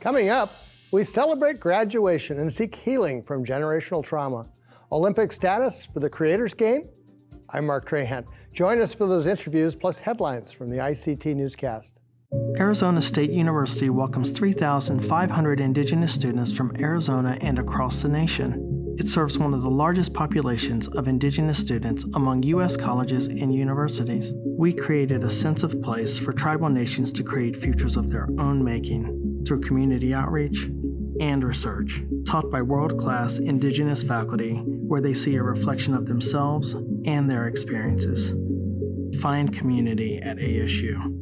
Coming up, we celebrate graduation and seek healing from generational trauma. Olympic status for the Creators Game? I'm Mark Trahan. Join us for those interviews plus headlines from the ICT Newscast. Arizona State University welcomes 3,500 Indigenous students from Arizona and across the nation. It serves one of the largest populations of Indigenous students among U.S. colleges and universities. We created a sense of place for tribal nations to create futures of their own making through community outreach and research, taught by world-class Indigenous faculty where they see a reflection of themselves and their experiences. Find community at ASU.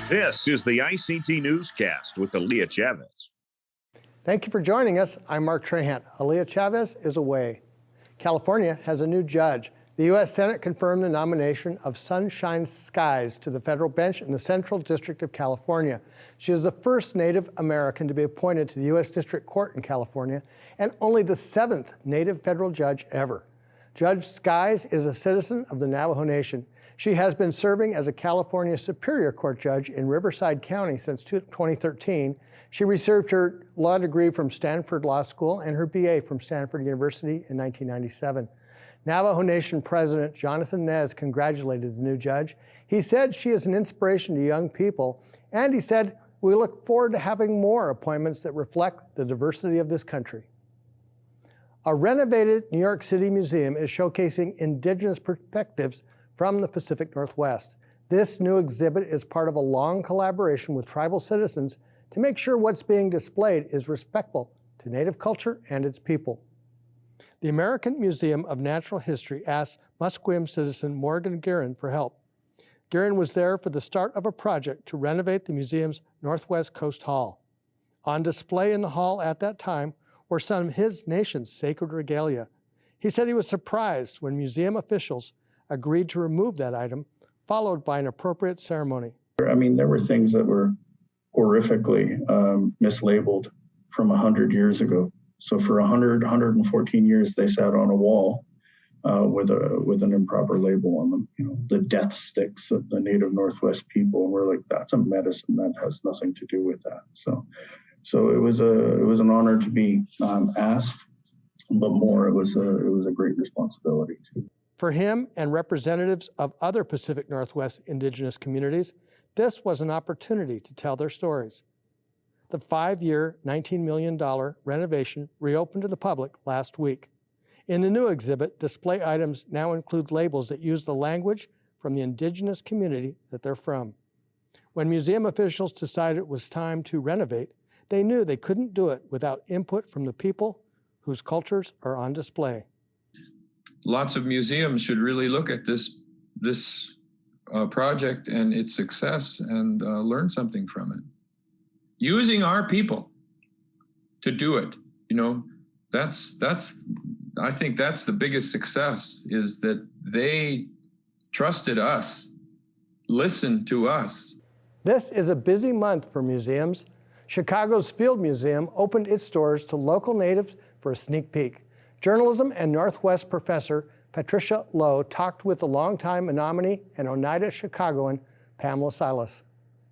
This is the ICT Newscast with Alyssa Chavez. Thank you for joining us. I'm Mark Trahan. Alyssa Chavez is away. California has a new judge. The U.S. Senate confirmed the nomination of Sunshine Skies to the federal bench in the Central District of California. She is the first Native American to be appointed to the U.S. District Court in California and only the 7th Native federal judge ever. Judge Skies is a citizen of the Navajo Nation. She has been serving as a California Superior Court judge in Riverside County since 2013. She received her law degree from Stanford Law School and her BA from Stanford University in 1997. Navajo Nation President Jonathan Nez congratulated the new judge. He said she is an inspiration to young people, and he said, "We look forward to having more appointments that reflect the diversity of this country." A renovated New York City museum is showcasing Indigenous perspectives from the Pacific Northwest. This new exhibit is part of a long collaboration with tribal citizens to make sure what's being displayed is respectful to Native culture and its people. The American Museum of Natural History asked Musqueam citizen Morgan Guerin for help. Guerin was there for the start of a project to renovate the museum's Northwest Coast Hall. On display in the hall at that time were some of his nation's sacred regalia. He said he was surprised when museum officials agreed to remove that item, followed by an appropriate ceremony. I mean, there were things that were horrifically mislabeled from 100 years ago. So for 114 years, they sat on a wall with an improper label on them. You know, the death sticks of the Native Northwest people. And we're like, that's a medicine that has nothing to do with that. So it was an honor to be asked, but more, it was a great responsibility too. For him and representatives of other Pacific Northwest Indigenous communities, this was an opportunity to tell their stories. The 5-year, $19 million renovation reopened to the public last week. In the new exhibit, display items now include labels that use the language from the Indigenous community that they're from. When museum officials decided it was time to renovate, they knew they couldn't do it without input from the people whose cultures are on display. Lots of museums should really look at this project and its success and learn something from it. Using our people to do it, you know, I think that's the biggest success, is that they trusted us, listened to us. This is a busy month for museums. Chicago's Field Museum opened its doors to local natives for a sneak peek. Journalism and Northwest professor Patricia Lowe talked with the longtime Menominee and Oneida Chicagoan Pamela Silas.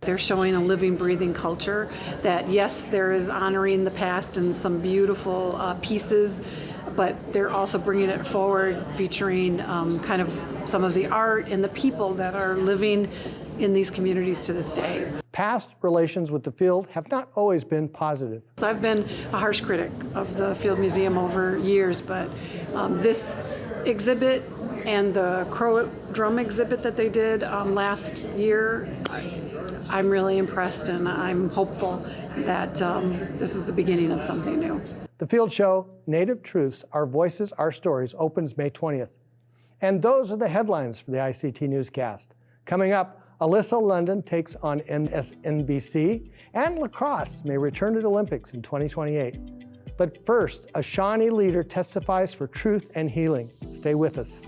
They're showing a living, breathing culture that, yes, there is honoring the past and some beautiful pieces, but they're also bringing it forward, featuring kind of some of the art and the people that are living in these communities to this day. Past relations with the Field have not always been positive. So I've been a harsh critic of the Field Museum over years, but this exhibit and the Crow drum exhibit that they did last year, I'm really impressed, and I'm hopeful that this is the beginning of something new. The Field show, Native Truths, Our Voices, Our Stories, opens May 20th. And those are the headlines for the ICT Newscast. Coming up, Alyssa London takes on MSNBC, and lacrosse may return to the Olympics in 2028. But first, a Shawnee leader testifies for truth and healing. Stay with us.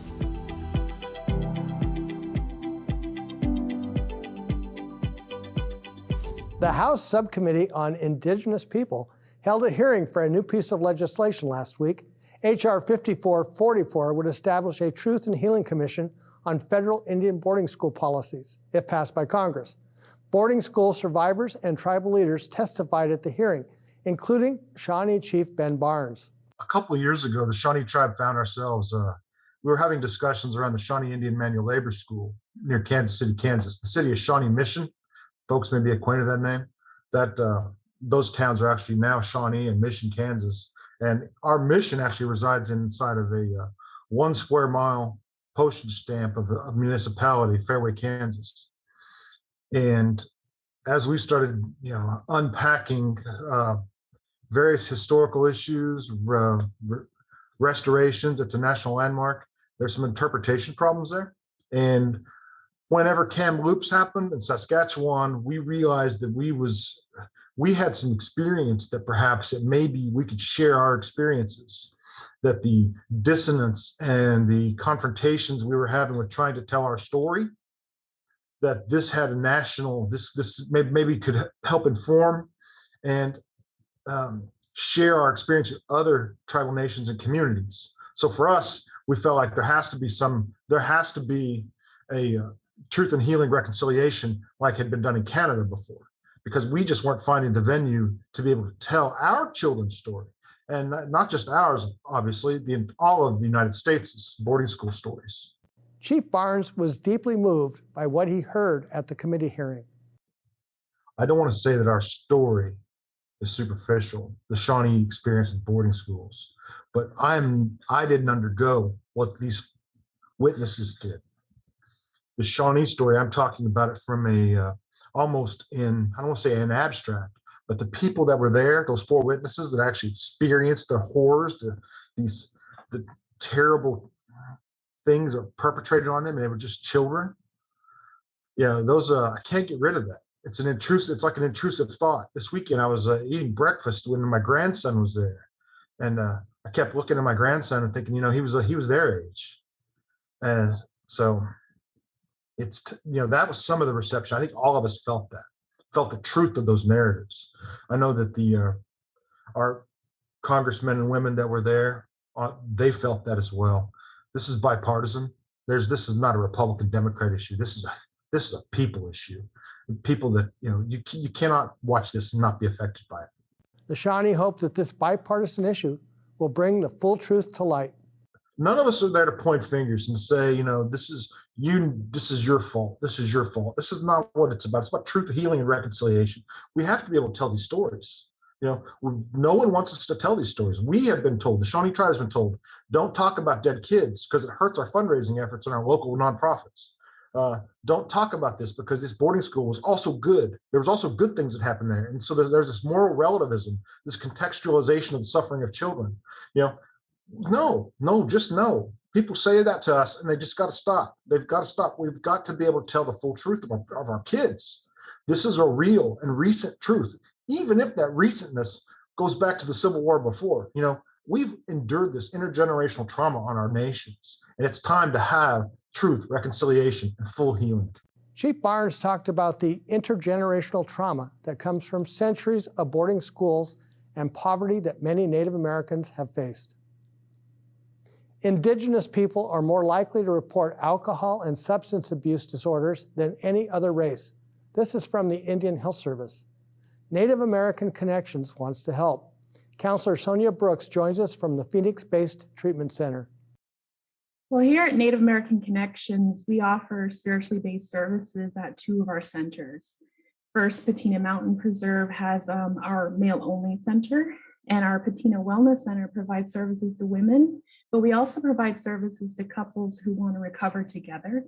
The House Subcommittee on Indigenous People held a hearing for a new piece of legislation last week. H.R. 5444 would establish a Truth and Healing Commission on federal Indian boarding school policies, if passed by Congress. Boarding school survivors and tribal leaders testified at the hearing, including Shawnee Chief Ben Barnes. A couple of years ago, the Shawnee tribe found ourselves, we were having discussions around the Shawnee Indian Manual Labor School near Kansas City, Kansas. The city of Shawnee Mission, folks may be acquainted with that name. Those towns are actually now Shawnee and Mission, Kansas. And our mission actually resides inside of a 1 square mile postage stamp of a municipality, Fairway, Kansas. And as we started, unpacking various historical issues, restorations, it's a national landmark. There's some interpretation problems there. And whenever Kamloops happened in Saskatchewan, we realized that we had some experience that perhaps maybe we could share our experiences, that the dissonance and the confrontations we were having with trying to tell our story, that this had a national, this maybe could help inform and share our experience with other tribal nations and communities. So for us, we felt like there has to be a truth and healing reconciliation like had been done in Canada before, because we just weren't finding the venue to be able to tell our children's story, and not just ours, obviously, all of the United States' boarding school stories. Chief Barnes was deeply moved by what he heard at the committee hearing. I don't want to say that our story is superficial, the Shawnee experience in boarding schools, but I didn't undergo what these witnesses did. The Shawnee story, I'm talking about it from almost I don't want to say an abstract, but the people that were there, those 4 witnesses that actually experienced the horrors, the terrible things that were perpetrated on them, and they were just children. Those I can't get rid of that. It's like an intrusive thought. This weekend I was eating breakfast when my grandson was there, and I kept looking at my grandson and thinking, he was their age, and so it's that was some of the reception. I think all of us felt the truth of those narratives. I know that our congressmen and women that were there, they felt that as well. This is bipartisan. This is not a Republican Democrat issue. This is a people issue. People that you cannot watch this and not be affected by it. The Shawnee hope that this bipartisan issue will bring the full truth to light. None of us are there to point fingers and say, this is your fault. This is your fault. This is not what it's about. It's about truth, healing, and reconciliation. We have to be able to tell these stories. No one wants us to tell these stories. We have been told, the Shawnee tribe has been told, don't talk about dead kids because it hurts our fundraising efforts in our local nonprofits. Don't talk about this because this boarding school was also good. There was also good things that happened there. And so there's this moral relativism, this contextualization of the suffering of children. Just no. People say that to us and they just got to stop. They've got to stop. We've got to be able to tell the full truth of our kids. This is a real and recent truth, even if that recentness goes back to the Civil War before. We've endured this intergenerational trauma on our nations, and it's time to have truth, reconciliation, and full healing. Chief Barnes talked about the intergenerational trauma that comes from centuries of boarding schools and poverty that many Native Americans have faced. Indigenous people are more likely to report alcohol and substance abuse disorders than any other race. This is from the Indian Health Service. Native American Connections wants to help. Counselor Sonia Brooks joins us from the Phoenix-based treatment center. Well, here at Native American Connections, we offer spiritually based services at 2 of our centers. First, Patina Mountain Preserve has our male-only center, and our Patina Wellness Center provides services to women, but we also provide services to couples who want to recover together,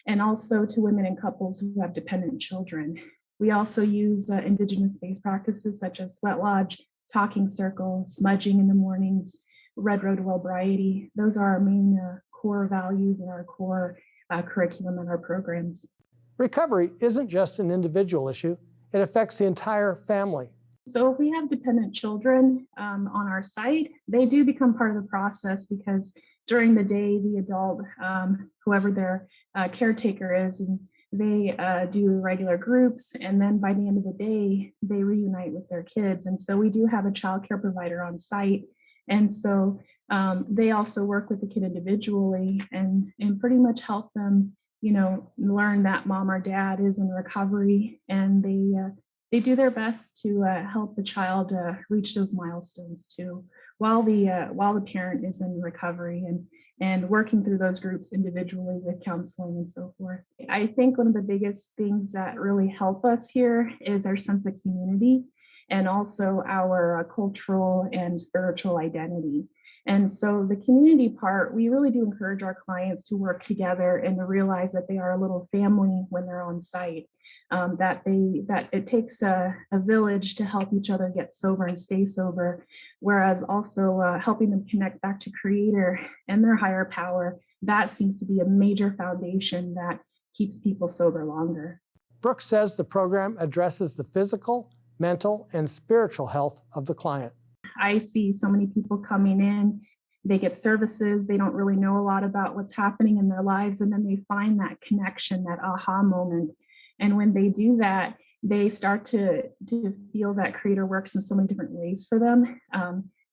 and also to women and couples who have dependent children. We also use Indigenous-based practices such as sweat lodge, talking circle, smudging in the mornings, red road to wellbriety. Those are our main core values and our core curriculum and our programs. Recovery isn't just an individual issue, it affects the entire family. So if we have dependent children on our site, they do become part of the process because during the day, the adult, whoever their caretaker is, and They do regular groups, and then by the end of the day, they reunite with their kids. And so we do have a child care provider on site. And so they also work with the kid individually and pretty much help them, learn that mom or dad is in recovery, and they do their best to help the child reach those milestones too, while the parent is in recovery and working through those groups individually with counseling and so forth. I think one of the biggest things that really help us here is our sense of community and also our cultural and spiritual identity. And so the community part, we really do encourage our clients to work together and to realize that they are a little family when they're on site, that it takes a village to help each other get sober and stay sober, whereas also helping them connect back to Creator and their higher power. That seems to be a major foundation that keeps people sober longer. Brooks says the program addresses the physical, mental, and spiritual health of the client. I see so many people coming in, they get services, they don't really know a lot about what's happening in their lives, and then they find that connection, that aha moment. And when they do that, they start to feel that Creator works in so many different ways for them.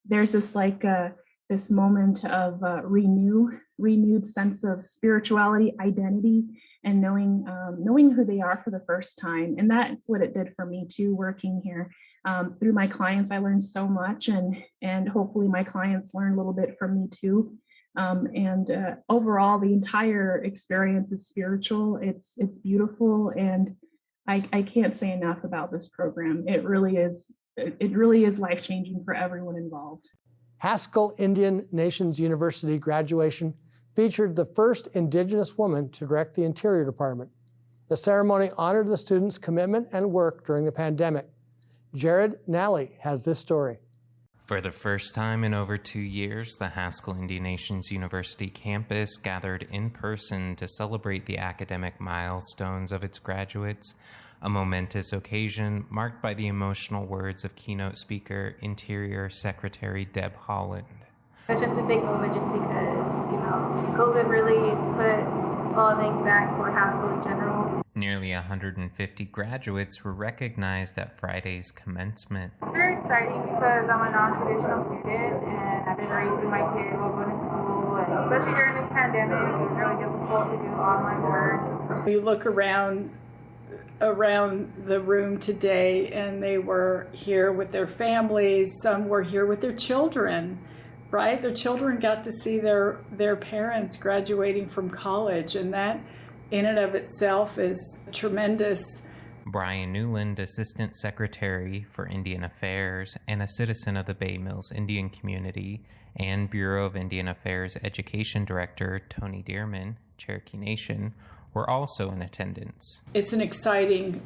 There's this moment of renewed sense of spirituality, identity, and knowing who they are for the first time. And that's what it did for me too, working here. Through my clients, I learned so much, and hopefully my clients learn a little bit from me too. Overall, the entire experience is spiritual. It's beautiful, and I can't say enough about this program. It really is life-changing for everyone involved. Haskell Indian Nations University graduation featured the first Indigenous woman to direct the Interior Department. The ceremony honored the students' commitment and work during the pandemic. Jared Nally has this story. For the first time in over 2 years, the Haskell Indian Nations University campus gathered in person to celebrate the academic milestones of its graduates, a momentous occasion marked by the emotional words of keynote speaker, Interior Secretary Deb Haaland. It's just a big moment just because, COVID really put a lot of things back for Haskell in general. Nearly 150 graduates were recognized at Friday's commencement. It's very exciting because I'm a non-traditional student and I've been raising my kid while going to school, and especially during this pandemic, it was really difficult to do online work. We look around the room today, and they were here with their families. Some were here with their children, right? Their children got to see their parents graduating from college, and that in and of itself is tremendous. Brian Newland, Assistant Secretary for Indian Affairs and a citizen of the Bay Mills Indian community, and Bureau of Indian Affairs Education Director Tony Dearman, Cherokee Nation, were also in attendance. It's an exciting,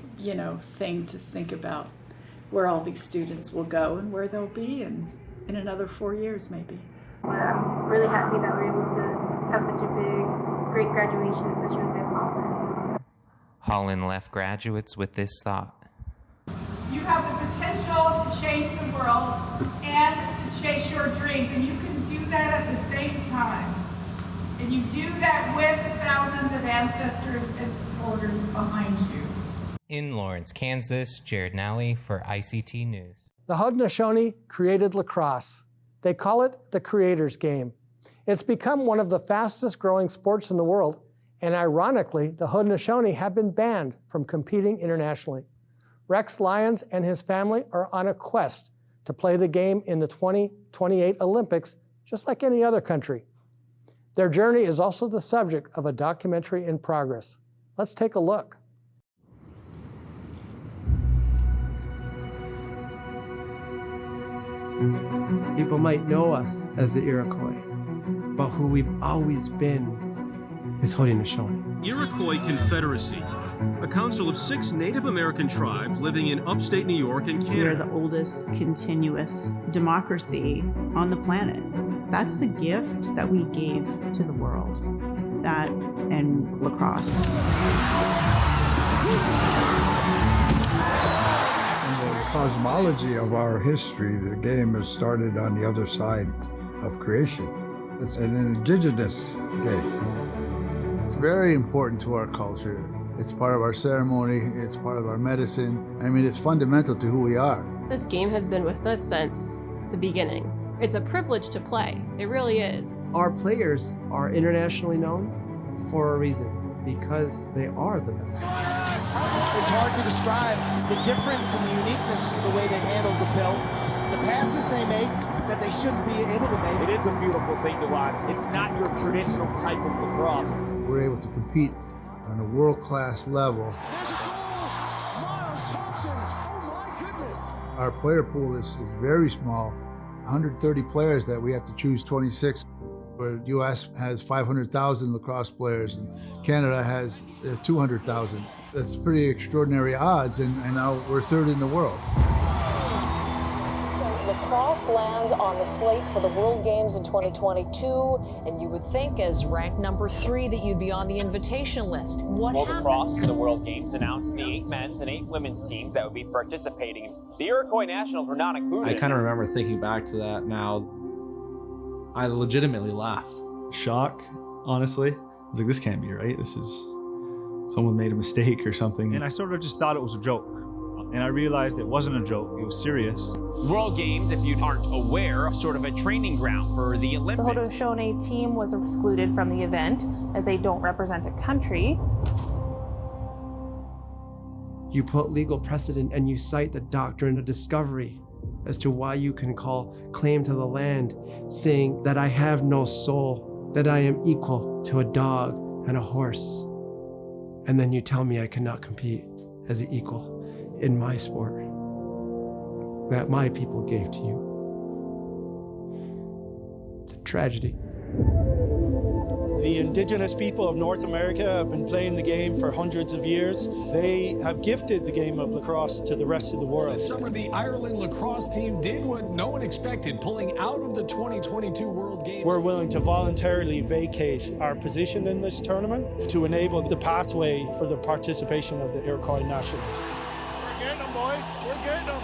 thing to think about where all these students will go and where they'll be in another 4 years maybe. I'm really happy that we're able to have such a great graduation, especially with Deb Haaland. Haaland left graduates with this thought. You have the potential to change the world and to chase your dreams, and you can do that at the same time. And you do that with thousands of ancestors and supporters behind you. In Lawrence, Kansas, Jared Nally for ICT News. The Haudenosaunee created lacrosse. They call it the Creator's Game. It's become one of the fastest growing sports in the world, and ironically, the Haudenosaunee have been banned from competing internationally. Rex Lyons and his family are on a quest to play the game in the 2028 Olympics, just like any other country. Their journey is also the subject of a documentary in progress. Let's take a look. People might know us as the Iroquois, but who we've always been is Haudenosaunee. Iroquois Confederacy, a council of 6 Native American tribes living in upstate New York and Canada. We are the oldest continuous democracy on the planet. That's the gift that we gave to the world, that and lacrosse. Cosmology of our history, the game has started on the other side of creation. It's an indigenous game. It's very important to our culture. It's part of our ceremony. It's part of our medicine. I mean, it's fundamental to who we are. This game has been with us since the beginning. It's a privilege to play. It really is. Our players are internationally known for a reason, because they are the best. It's hard to describe the difference and the uniqueness of the way they handle the pill, the passes they make that they shouldn't be able to make. It is a beautiful thing to watch. It's not your traditional type of lacrosse. We're able to compete on a world-class level. There's a goal! Miles Thompson! Oh my goodness! Our player pool is very small. 130 players that we have to choose 26. Where U.S. has 500,000 lacrosse players and Canada has 200,000. That's pretty extraordinary odds, and now we're third in the world. Lacrosse lands on the slate for the World Games in 2022, and you would think as ranked number 3 that you'd be on the invitation list. What happened? Lacrosse in the World Games announced the 8 men's and 8 women's teams that would be participating. The Iroquois Nationals were not included. I kind of remember thinking back to that now. I legitimately laughed. Shock, honestly. I was like, this can't be right. This is, someone made a mistake or something. And I sort of just thought it was a joke. And I realized it wasn't a joke, it was serious. World Games, if you aren't aware, sort of a training ground for the Olympics. The Haudenosaunee team was excluded from the event as they don't represent a country. You put legal precedent and you cite the doctrine of discovery as to why you can call claim to the land, saying that I have no soul, that I am equal to a dog and a horse. And then you tell me I cannot compete as an equal in my sport that my people gave to you. It's a tragedy. The indigenous people of North America have been playing the game for hundreds of years. They have gifted the game of lacrosse to the rest of the world. This summer, the Ireland lacrosse team did what no one expected, pulling out of the 2022 World Games. We're willing to voluntarily vacate our position in this tournament to enable the pathway for the participation of the Iroquois Nationals. We're getting them, boys. We're getting them.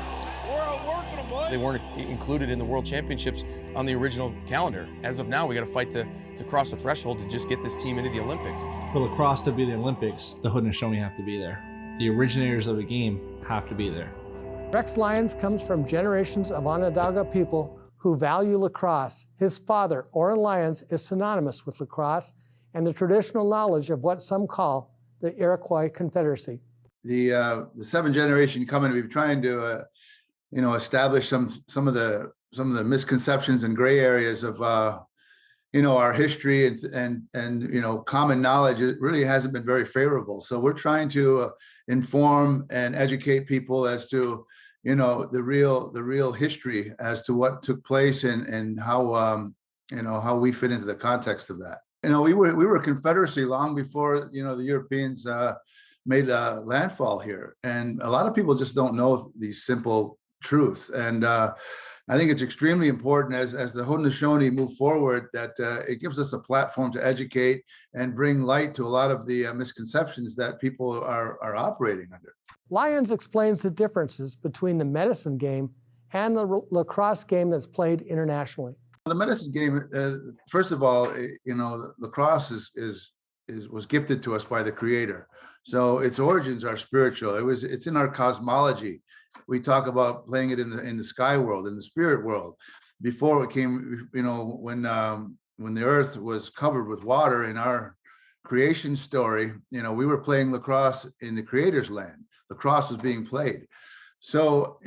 We're outworking them, boys. They weren't included in the World Championships on the original calendar. As of now, we got to fight to cross the threshold to just get this team into the Olympics. For lacrosse to be the Olympics, the Haudenosaunee have to be there. The originators of the game have to be there. Rex Lyons comes from generations of Onondaga people who value lacrosse. His father, Orrin Lyons, is synonymous with lacrosse and the traditional knowledge of what some call the Iroquois Confederacy. The 7th generation coming, we've trying to establish some of the misconceptions and gray areas of our history and common knowledge. It really hasn't been very favorable. So we're trying to inform and educate people as to the real history as to what took place and how how we fit into the context of that. We were a confederacy long before the Europeans made landfall here, and a lot of people just don't know these simple truths. And I think it's extremely important as the Haudenosaunee move forward that it gives us a platform to educate and bring light to a lot of the misconceptions that people are operating under. Lyons explains the differences between the medicine game and the lacrosse game that's played internationally. The medicine game, first of all, lacrosse was gifted to us by the Creator. So its origins are spiritual. It's in our cosmology. We talk about playing it in the sky world, in the spirit world. Before it came, when the earth was covered with water in our creation story, we were playing lacrosse in the Creator's land. Lacrosse was being played. So,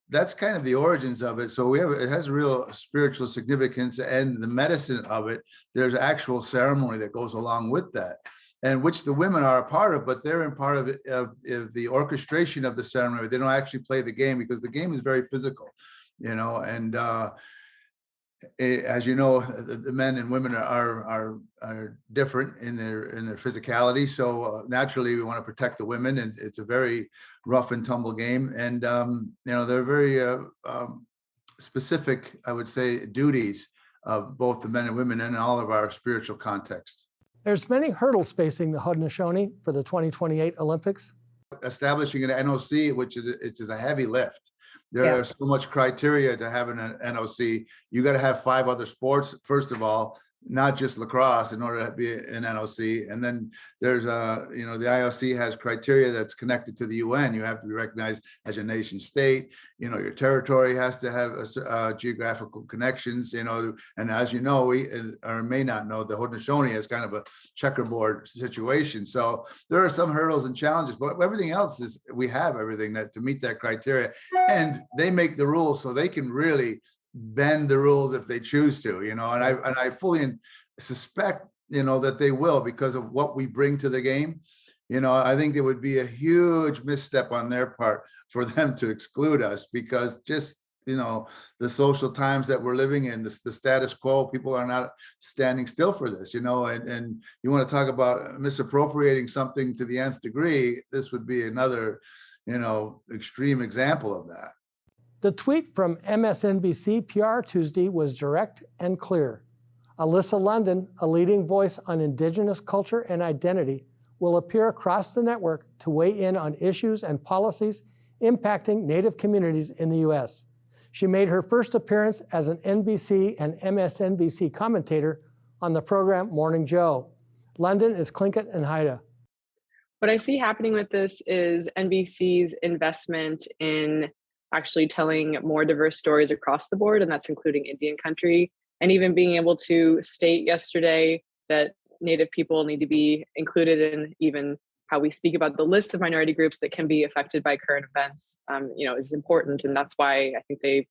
that's kind of the origins of it. So it has a real spiritual significance, and the medicine of it, there's actual ceremony that goes along with that, and which the women are a part of, but they're in part of it, of the orchestration of the ceremony. They don't actually play the game because the game is very physical, and as you know, the men and women are different in their physicality. So naturally, we want to protect the women, and it's a very rough and tumble game. And they're very specific, I would say, duties of both the men and women in all of our spiritual context. There's many hurdles facing the Haudenosaunee for the 2028 Olympics. Establishing an NOC, which is a heavy lift. There are so much criteria to have an NOC. You got to have 5 other sports, first of all, not just lacrosse in order to be an NOC. And then there's the IOC has criteria that's connected to the UN. You have to be recognized as a nation state. Your territory has to have geographical connections, and as you know, we or may not know, the Haudenosaunee is kind of a checkerboard situation. So there are some hurdles and challenges, but everything else is, we have everything that to meet that criteria, and they make the rules so they can really bend the rules if they choose to, and I fully suspect, that they will, because of what we bring to the game. I think it would be a huge misstep on their part for them to exclude us, because just, the social times that we're living in, the status quo, people are not standing still for this, and you want to talk about misappropriating something to the nth degree, this would be another, extreme example of that. The tweet from MSNBC PR Tuesday was direct and clear. Alyssa London, a leading voice on Indigenous culture and identity, will appear across the network to weigh in on issues and policies impacting Native communities in the U.S. She made her first appearance as an NBC and MSNBC commentator on the program Morning Joe. London is Tlingit and Haida. What I see happening with this is NBC's investment in actually telling more diverse stories across the board, and that's including Indian country, and even being able to state yesterday that Native people need to be included in even how we speak about the list of minority groups that can be affected by current events, is important. And that's why I think they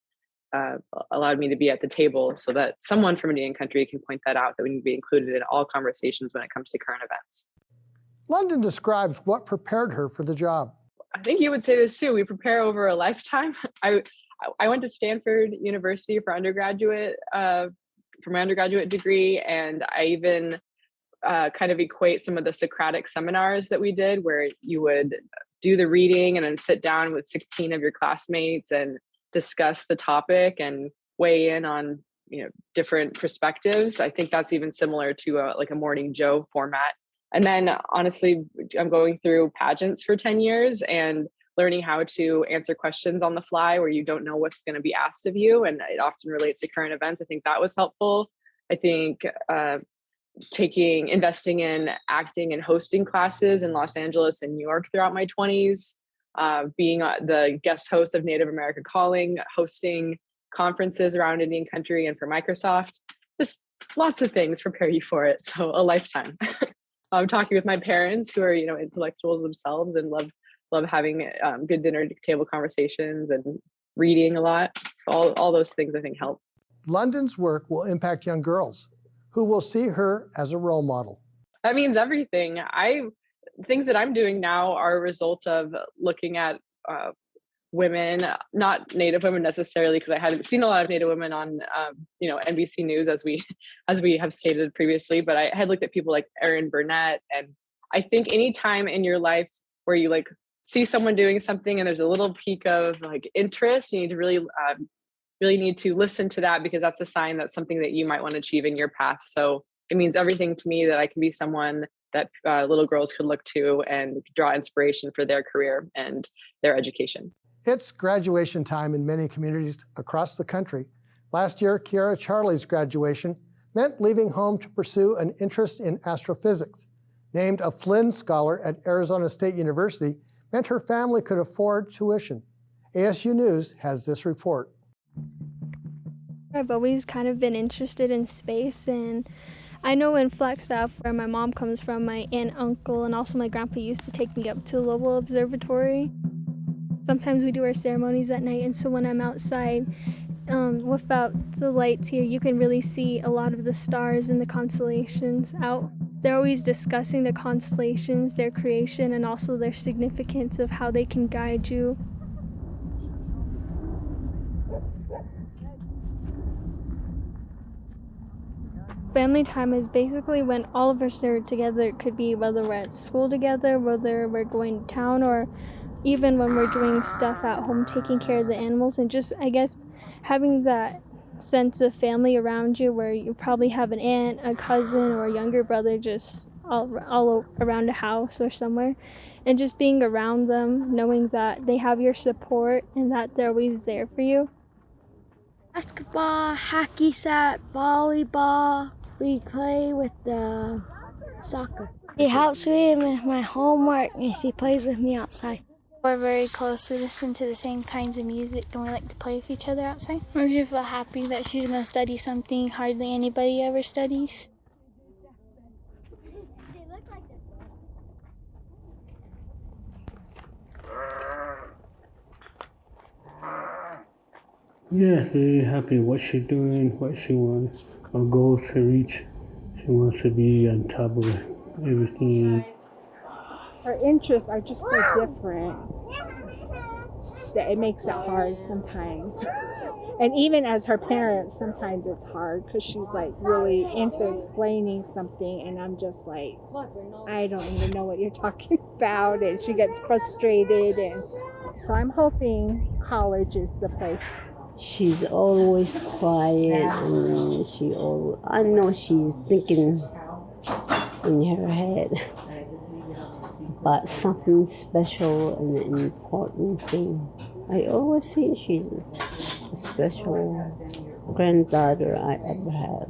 allowed me to be at the table, so that someone from Indian country can point that out, that we need to be included in all conversations when it comes to current events. London describes what prepared her for the job. I think you would say this too. We prepare over a lifetime. I went to Stanford University for undergraduate, for my undergraduate degree, and I even kind of equate some of the Socratic seminars that we did, where you would do the reading and then sit down with 16 of your classmates and discuss the topic and weigh in on different perspectives. I think that's even similar to a Morning Joe format. And then honestly, I'm going through pageants for 10 years and learning how to answer questions on the fly where you don't know what's going to be asked of you. And it often relates to current events. I think that was helpful. I think investing in acting and hosting classes in Los Angeles and New York throughout my 20s, being the guest host of Native America Calling, hosting conferences around Indian country and for Microsoft, just lots of things prepare you for it. So a lifetime. I'm talking with my parents who are, intellectuals themselves and love having good dinner table conversations and reading a lot. So all those things I think help. London's work will impact young girls who will see her as a role model. That means everything. Things that I'm doing now are a result of looking at women, not Native women necessarily, because I hadn't seen a lot of Native women on, NBC News as we have stated previously. But I had looked at people like Erin Burnett, and I think any time in your life where you see someone doing something and there's a little peak of interest, you need to really need to listen to that, because that's a sign that's something that you might want to achieve in your path. So it means everything to me that I can be someone that little girls could look to and draw inspiration for their career and their education. It's graduation time in many communities across the country. Last year, Kiara Charlie's graduation meant leaving home to pursue an interest in astrophysics. Named a Flynn Scholar at Arizona State University, meant her family could afford tuition. ASU News has this report. I've always kind of been interested in space, and I know in Flagstaff, where my mom comes from, my aunt, uncle, and also my grandpa used to take me up to Lowell Observatory. Sometimes we do our ceremonies at night, and so when I'm outside, without the lights here, you can really see a lot of the stars and the constellations out. They're always discussing the constellations, their creation, and also their significance of how they can guide you. Family time is basically when all of us are together. It could be whether we're at school together, whether we're going to town, or even when we're doing stuff at home, taking care of the animals, and just, I guess, having that sense of family around you where you probably have an aunt, a cousin, or a younger brother just all around the house or somewhere, and just being around them, knowing that they have your support and that they're always there for you. Basketball, hacky sack, volleyball, We play with the soccer. She helps me with my homework and she plays with me outside. We're very close. We listen to the same kinds of music and we like to play with each other outside. We just feel happy that she's going to study something hardly anybody ever studies. Yeah, very happy what she's doing, what she wants, her goals to reach. She wants to be on top of everything. Her interests are just so different that it makes it hard sometimes. And even as her parents, sometimes it's hard because she's like really into explaining something and I'm just like, I don't even know what you're talking about, and she gets frustrated. And so I'm hoping college is the place. She's always quiet, and I know she's thinking in her head about something special and an important thing. I always think she's a special granddaughter I ever had.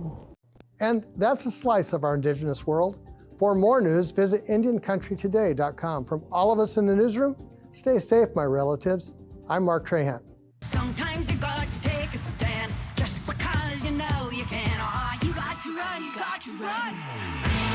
And that's a slice of our Indigenous world. For more news, visit IndianCountryToday.com. From all of us in the newsroom, stay safe, my relatives. I'm Mark Trahant. Sometimes you got to take a stand just because you know you can. Oh, you got to run, you got to run.